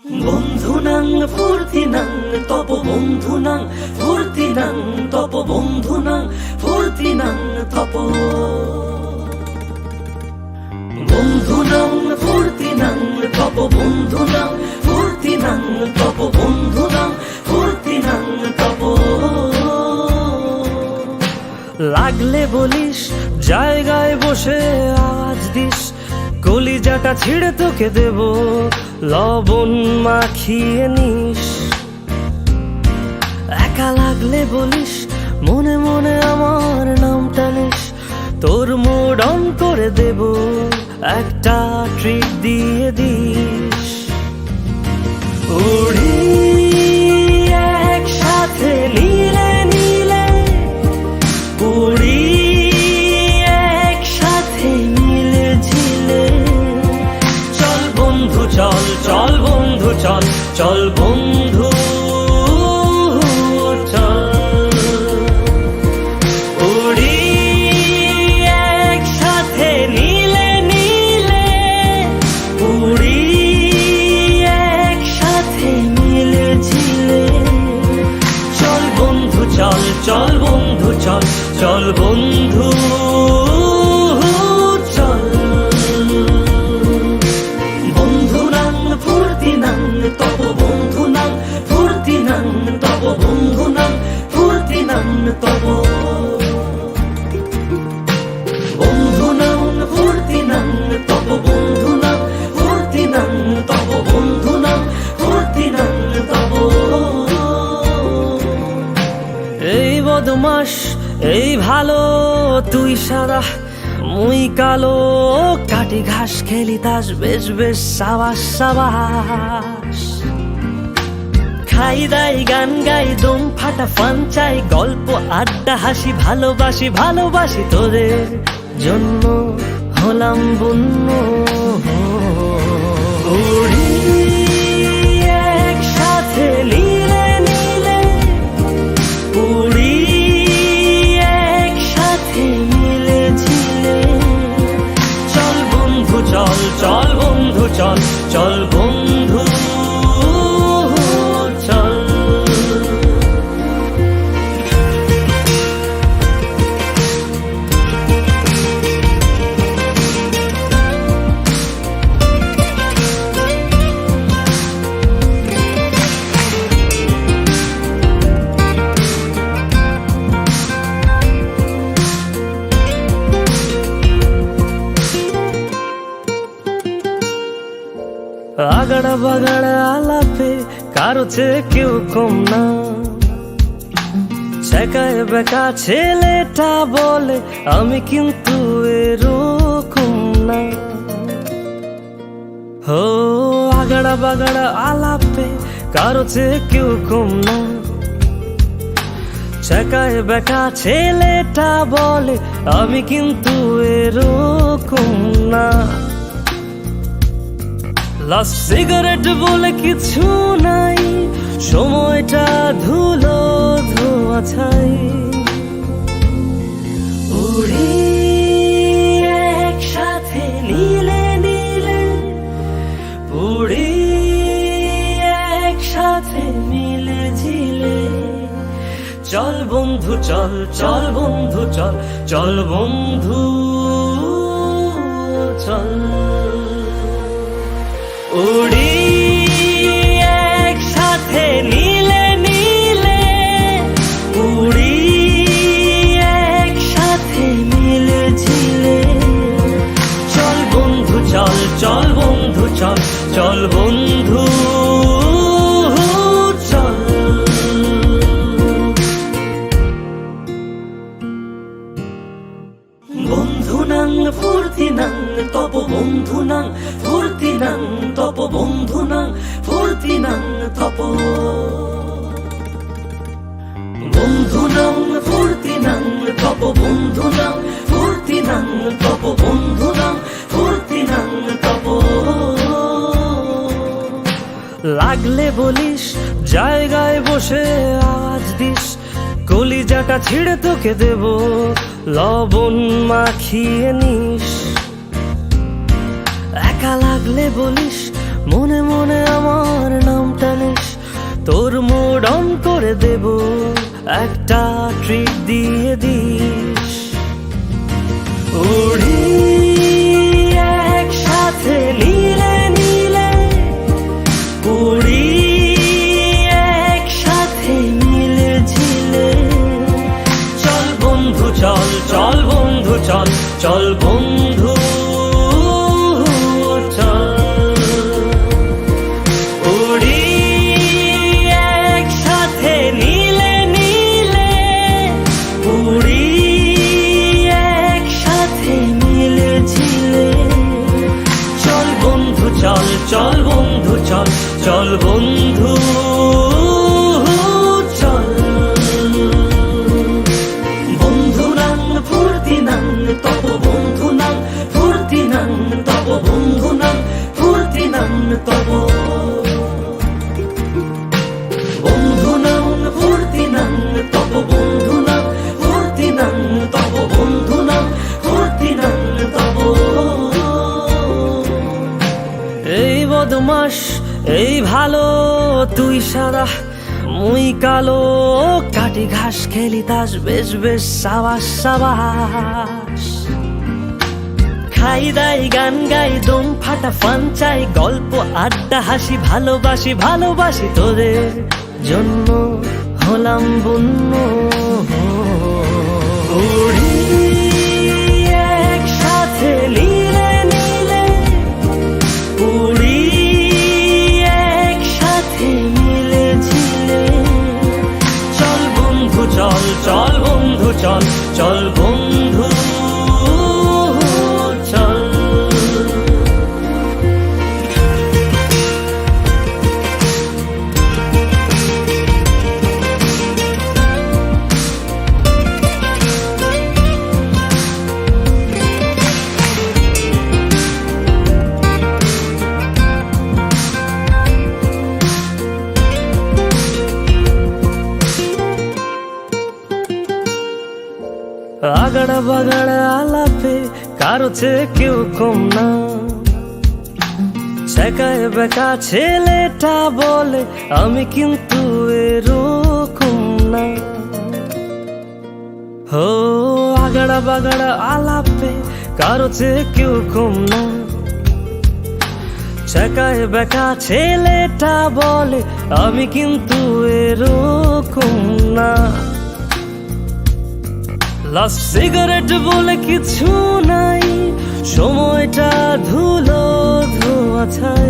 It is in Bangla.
বন্ধুনাং ফুর্তিনাং তপ বন্ধুনাং ফুর্তিনাং তপ বন্ধুনাং ফুর্তিনাং তপ বন্ধুনাং ফুর্তিনাং তপ বন্ধুনাং ফুর্তিনাং তপ বন্ধুনাং ফুর্তিনাং তপ। লাগলে বলিস জায়গায় বসে আওয়াজ দিস, কলিজাটা ছিঁড়ে তোকে দেব লবণ মাখিয়ে নিস। একা লাগলে বলিস মনে মনে আমার নামটা নিস, তোর মুড অন করে দেব একটা ট্রিট দিয়ে দিস। উড়ি একসাথে নীলে নীলে, উড়ি একসাথে মিলে ঝিলে। চল বন্ধু চল, চল বন্ধু চল, চল বন্ধু চল। উড়ি একসাথে নীলে নীলে, উড়ি একসাথে মিলে ঝিলে। চল বন্ধু চল, চল বন্ধু চল, চল বন্ধু চল। বন্ধুনাং ফুর্তিনাং তপ বন্ধুনাং ফুর্তিনাং তপ বন্ধুনাং ফুর্তিনাং তপ। বন্ধুনাং ফুর্তিনাং তপ বন্ধুনাং ফুর্তিনাং তপ বন্ধুনাং ফুর্তিনাং তপ। এই বদমাস এই ভালো, তুই সাদা মুই কালো, কাটি ঘাস খেলি তাস বেশ বেশ সাবাস সাবাস। খাই দাই গান গাই দম ফাটা ফান চাই, গল্প আড্ডা হাসি ভালোবাসি ভালোবাসি, তোদের জন্য হলাম বন্য। উড়ি একসাথে নীলে নীলে, উড়ি একসাথে মিলে ঝিলে। চল বন্ধু চল, চল বন্ধু চল, চল বন্ধু চল। আগাড়া বাগাড়া আলাপে কারো চেয়ে কেউ কম না, ছেকায় বেকা ছেলেটা বলে আমি কিন্তু এরকম না। হো আগাড়া বাগাড়া আলাপে কারো চেয়ে কেউ কম না, ছেকায় বেকা ছেলেটা বলে আমি কিন্তু এরকম না। লাস্ট সিগারেট বলে কিছু নাই, সময়টা ধুলো ধোয়া ছাই। উড়ি একসাথে নীলে নীলে, উড়ি একসাথে মিলে ঝিলে। চল বন্ধু চল, চল বন্ধু চল, চল বন্ধু চল। উড়ি একসাথে নীলে নীলে, উড়ি একসাথে মিলে ঝিলে। চল বন্ধু চল, চল বন্ধু চল, চল বন্ধু চল। বন্ধুনাং ফুর্তিনাং তপ বন্ধুনাং ফুর্তিনাং তপ বন্ধুনাং ফুর্তিনাং তপ। বন্ধুনাং ফুর্তিনাং তপ বন্ধুনাং ফুর্তিনাং তপ বন্ধুনাং ফুর্তিনাং তপ। লাগলে বলিস জায়গায় বসে আওয়াজ দিস, কলিজাটা ছিঁড়ে তোকে দেব লবণ মাখিয়ে নিস। একা লাগলে বলিস মনে মনে আমার নামটা নিস, তোর মুড অন করে দেব, একটা ট্রিট দিয়ে দিস। উড়ি একসাথে নীলে নীলে, উড়ি একসাথে নীলে ঝিলে, চল বন্ধু চল, চল বন্ধু চল, চল বন্ধু চল। উড়ি একসাথে নীলে নীলে, উড়ি একসাথে নীলে ঝিলে, চল বন্ধু চল, চল বন্ধু চল, চল বন্ধু চল। বন্ধু নাং ফুর্তি নাং তব, বন্ধু নাং ফুর্তি নাং তব, বন্ধু নাং ফুর্তি নাং তব, বন্ধু নাং ফুর্তি নাং তব, বন্ধু নাং ফুর্তি নাং তব, বন্ধু নাং ফুর্তি নাং তব। এই বদমাস এই ভালো, তুই সাদা মুই কালো, কাটি ঘাস খেলি তাস, বেশ বেশ সাবাস সাবাস। খাই দাই গান গাই দম ফাটা ফান চাই, গল্প আড্ডা হাসি ভালোবাসি ভালোবাসি, তোদের জন্য হলাম বন্য। উড়ি একসাথে নীলে নীলে, উড়ি একসাথে নীলে ঝিলে, চল বন্ধু চল, চল বন্ধু চল, চল বন্ধু চল। আগাড়া বাগাড়া আলাপে কারো চেয়ে কেউ কম না, শেখায় বেকা ছেলেটা বলে আমি কিন্তু এরকম না। হো আগাড়া বাগাড়া আলাপে কারো চেয়ে কেউ কম না, শেখায় বেকা ছেলেটা বলে আমি কিন্তু এরকম না। লাস্ট সিগারেট বলে কিছু নাই, সময়টা ধুলো ধোয়া ছাই।